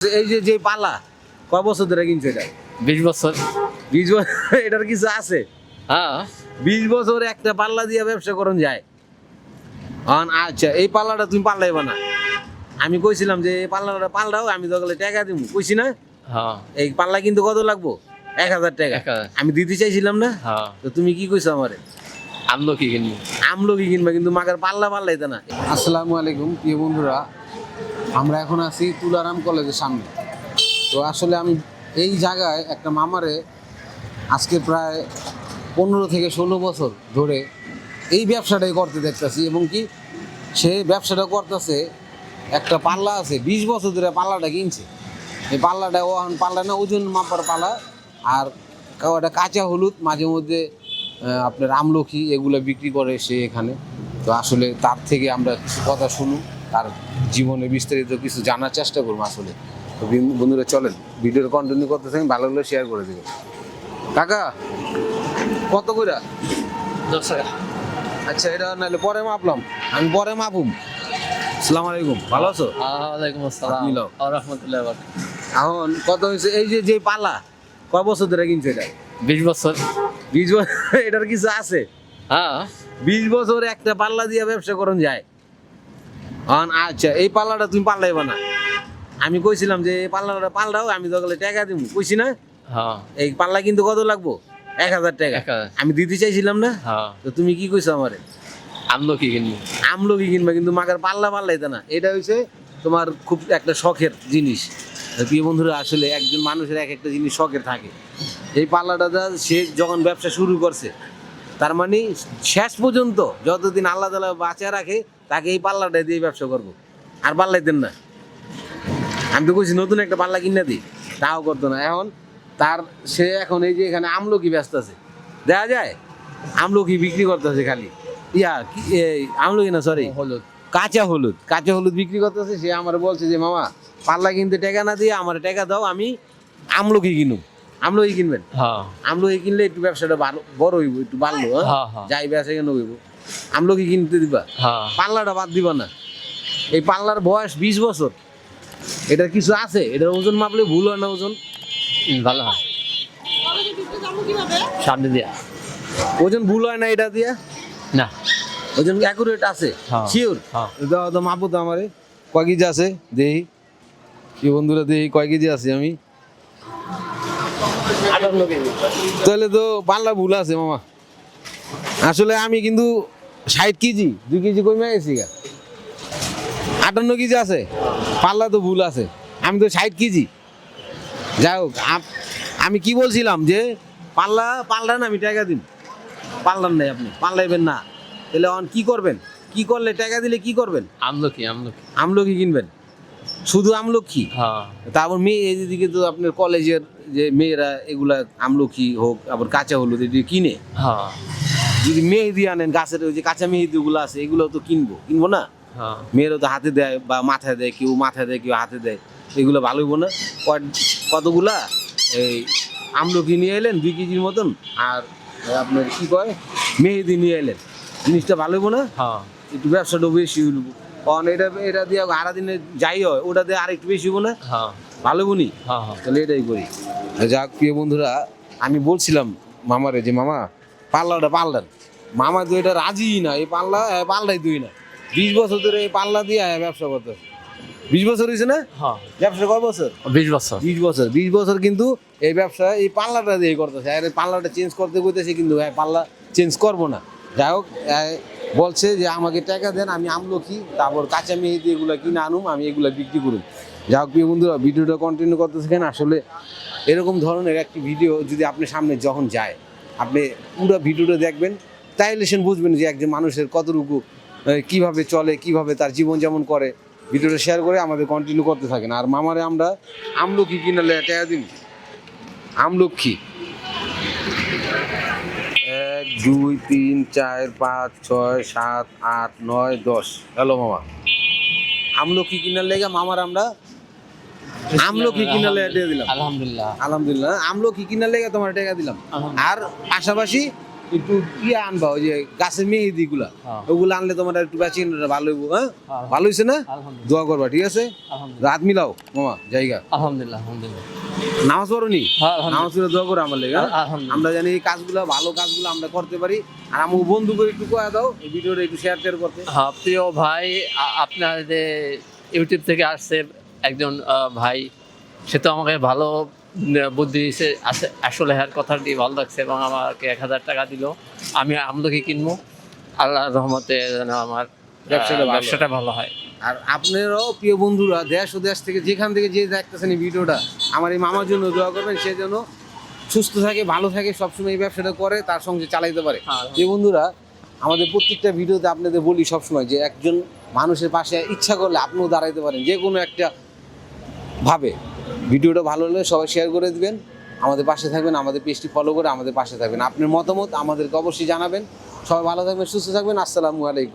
এই যে পালা কয় বছর ধরে কিনছো এটা? 20 বছর। 20 বছর এটার কিছু আছে? হ্যাঁ 20 বছর একটা পাল্লা দিয়ে ব্যবসা করুন যায়। আচ্ছা এই পাল্লাটা তুমি পাল্লাইবা না, আমি কইছিলাম যে এই পাল্লাটা পাল্টাও, আমি তো টাকা দিব কইছি না। হ্যাঁ এই পাল্লা কিন্তু কত লাগবো? 1000 টাকা 1000 আমি দিতে চাইছিলাম না। হ্যাঁ তো তুমি কি কইছো আমারে? আমলকি কিনবো। আমলকি কিনবা কিন্তু মাগার পাল্লা পাল্লাইতে না। আসসালামু আলাইকুম প্রিয় বন্ধুরা, আমরা এখন আছি তুলারাম কলেজের সামনে। তো আসলে আমি এই জায়গায় একটা মামারে আজকে প্রায় 15 থেকে 16 বছর ধরে এই ব্যবসাটাই করতে দেখতেছি, এবং কি সে ব্যবসাটা করতেছে। একটা পাল্লা আছে 20 বছর ধরে পাল্লাটা কিনছে। এই পাল্লাটা পাল্লা না, ওজন মাপার পাল্লা। আর ওটা কাঁচা হলুদ, মাঝে মধ্যে আপনার আমলকি এগুলো বিক্রি করে সে এখানে। তো আসলে তার থেকে আমরা কিছু কথা শুনি, তার জীবনে বিস্তারিত কিছু জানার চেষ্টা করবো আসলে। তো বন্ধুরা চলেন ভিডিওর কন্টিনিউ করতে থাকেন, ভালো লাগলে শেয়ার করে দেবেন। কাকা কত করে? 10 টাকা। আচ্ছা এটা নাহলে পরে মাপলাম, আমি পরে মাপুম। আসসালামু আলাইকুম, ভালো আছো? ওয়ালাইকুম আসসালাম মিলাও। ওয়া রাহমাতুল্লাহি ওয়া বারাকাতুহু। এখন কত হয়েছে? এই যে পালা কয় বছর ধরে কিনছো এটা? 20 বছর। 20 বছর এটার কিছু আছে? হ্যাঁ 20 বছর একটা পাল্লা দিয়ে ব্যবসা করুন যায়। আচ্ছা এই পাল্লাটা তুমি পাল্লাইবা না, আমি কইছিলাম যে এই পাল্লাটা পাল্টাও, আমি তো টাকা দিব কইছি না। হ্যাঁ এই পাল্লা কিন্তু কত লাগবো? 1000 টাকা 1000 আমি দিতে চাইছিলাম না। হ্যাঁ তো তুমি কি কইছো আমারে? আমলকি কিনবো। আমলকি কিনবা কিন্তু মাগার পাল্লা পাল্লাইতে না। এটা হচ্ছে তোমার খুব একটা শখের জিনিস। প্রিয় বন্ধুরা, আসলে একজন মানুষের এক একটা জিনিস শখের থাকে। এই পাল্লাটা সে যখন ব্যবসা শুরু করছে, তার মানে শেষ পর্যন্ত যতদিন আল্লাহ তাআলা বাঁচিয়ে রাখে তাকে এই পাল্লাটা দিয়ে ব্যবসা করবো। আর পাল্লাইতেন না। আমি তো কইছি নতুন একটা পাল্লা কিনে দিই, তাও করতো না। এখন সে এখন এই যে এখানে আমলকি ব্যস্ত আছে, দেখা যায় আমলকি বিক্রি করতেছে খালি। আমলকি না, সরি, হলুদ। কাঁচা হলুদ বিক্রি করতেছে। সে আমার বলছে যে মামা পাল্লা কিনতে টাকা না দিয়ে আমার টাকা দাও, আমি আমলকি কিনুম। আমলকি কিনবেন? হ্যাঁ আমলকি কিনলে একটু ব্যবসাটা বড় হইব, একটু বাড়লো। হ্যাঁ হ্যাঁ যাই ব্যবসা কেন হইব, আমলকি কিনতে দিবা, হ্যাঁ পাল্লাটা বাদ দিবা না। এই পাল্লার বয়স 20 বছর। এটার কিছু আছে? এটার ওজন মাপলে ভুল হয় না? ওজন ভালো হয়। সামনে দিয়া ওজন ভুল হয় না এটা দিয়া? না। ওজন অ্যাকুরেট আছে? হ্যাঁ। শিওর? হ্যাঁ। দাও তো মাপো তো আমারে, কয় কেজি আছে দেহি। কি বন্ধুরা দেহি কয় কেজি আছে আমি। তাহলে তো পাল্লা ভুল আছে মামা। আসলে আমি কিন্তু 60 কেজি, 2 কেজি কমে গেছি গা। 58 কেজি আছে, পাল্লা তো ভুল আছে। আমি তো 60 কেজি। যাই হোক, আমি কি বলছিলাম যে পাল্লান আমি টাকা দিন। পাল্লান নাই, আপনি পাল্লাইবেন না। তাহলে কি করবেন? কি করলে টাকা দিলে কি করবেন? আমলকি আমলকি কিনবেন? শুধু আমলকি? হ্যাঁ তারপর মেয়ে এদিকে তো আপনার কলেজের যে মেয়েরা এগুলা আমলকি হোক, আবার কাঁচা হলুদ এদিকে কিনে। হ্যাঁ যদি মেহেদি আনেন, গাছের ওই যে কাঁচা মেহেদি গুলো আছে, এগুলো তো কিনবো না? হ্যাঁ মেয়েরা তো হাতে দেয় বা মাথায় দেয়, কেউ মাথায় দেয় কেউ হাতে দেয়। এগুলো ভালো হইব না? কতগুলা এই আমলকি নিয়ে এলেন 2 কেজির মতন, আর আপনার কি কয় মেহেদি নিয়ে এলেন, জিনিসটা ভালো হইব না? হ্যাঁ একটু ব্যবসাটা বেশি হইব। কারণ এটা দিয়ে আড়া দিনে যাই হয়, ওটা দিয়ে আরেকটু বেশি হইব না? হ্যাঁ ভালো হইব নি? হ্যাঁ হ্যাঁ তাহলে এটাই করি। যাক প্রিয় বন্ধুরা, আমি বলছিলাম মামারে যে মামা পাল্লাটা পাল্টান। মামা তো এটা রাজি না, এই পাল্লাই দুই না। 20 বছর ধরে এই পাল্লা দিয়ে ব্যবসা করতে। 20 বছর হয়েছে না? হ্যাঁ ব্যবসা কয় বছর? 20 বছর। 20 বছর কিন্তু এই ব্যবসা এই পাল্লাটা দিয়ে করতেছে। আর এই পাল্লাটা চেঞ্জ করতে কইতেছে, কিন্তু পাল্লা চেঞ্জ করবো না। যাই হোক, বলছে যে আমাকে টাকা দেন, আমি আমলকি তারপর কাঁচা মেহেদি এগুলো কিনে আনুম, আমি এগুলো বিক্রি করুন। যাই হোক প্রিয় বন্ধুরা, ভিডিওটা কন্টিনিউ করতেছে কেন, আসলে এরকম ধরনের একটি ভিডিও যদি আপনার সামনে যখন যায়, আপনি পুরো ভিডিওটা দেখবেন, তাইলে সে বুঝবেন যে একজন মানুষের কতটুকু কিভাবে চলে, কিভাবে তার জীবন যেমন করে। ভিডিওটা শেয়ার করে আমাদের কন্টিনিউ করতে থাকেন। আর মামারে আমরা আমলকি কিনালে টাকা দিন। আমলকি 1 2 3 4 5 6 7 8 9 10। হ্যালো মামা, আমলকি কিনার লেগে মামার আমরা আমলকি কিনালে টাকা দিলাম। আলহামদুলিল্লাহ আলহামদুলিল্লাহ, আমলকি কিনার লেগে তোমার টাকা দিলাম। আর পাশাপাশি একটু আনবা, ওই যে গাছের মেহেদি গুলা, হ্যাঁ। ওগুলো আনলে তোমার একটু বেশি ভালো হইব। হ্যাঁ, হ্যাঁ। ভালো হয়েছে না? আলহামদুলিল্লাহ। দোয়া করবা, ঠিক আছে? আলহামদুলিল্লাহ। রাত মিলাও মামা জায়গা। আলহামদুলিল্লাহ। আলহামদুলিল্লাহ। নামাজ পড়নি? হ্যাঁ, আলহামদুলিল্লাহ। নামাজ পড়ে দোয়া করো আমার লেগে। হ্যাঁ? আলহামদুলিল্লাহ। আমরা জানি এই কাজগুলো, ভালো কাজগুলো আমরা করতে পারি। আর আমাকে বন্ধু করে একটু কয়া দাও এই ভিডিওটা একটু শেয়ার করতে। হ্যাঁ, প্রিয় ভাই, আপনার যে ইউটিউব থেকে আসছে একজন ভাই, সে তো আমাকে ভালো বুদ্ধি দিয়েছে। আসলে হ্যার কথাটি ভালো লাগছে এবং আমাকে 1000 টাকা দিল। আমি আমলকি কিনবো, আল্লাহর রহমতে যেন আমার ব্যবসাটা ভালো হয়। আর আপনারও প্রিয় বন্ধুরা দেশ ও দেশ থেকে যেখান থেকে যে দেখতেছেন এই ভিডিওটা, আমার এই মামার জন্য দোয়া করবেন, সে যেন সুস্থ থাকে, ভালো থাকে, সবসময় এই ব্যবসাটা করে, তার সঙ্গে চালাইতে পারে। হ্যাঁ। যে বন্ধুরা, আমাদের প্রত্যেকটা ভিডিওতে আপনাদের বলি সবসময় যে একজন মানুষের পাশে ইচ্ছা করলে আপনিও দাঁড়াইতে পারেন যে কোনো একটা ভাবে। ভিডিওটা ভালো হলে সবাই শেয়ার করে দিবেন, আমাদের পাশে থাকবেন, আমাদের পেজটি ফলো করে আমাদের পাশে থাকবেন। আপনার মতামত আমাদেরকে অবশ্যই জানাবেন। সবাই ভালো থাকবেন, সুস্থ থাকবেন। আসসালামু আলাইকুম।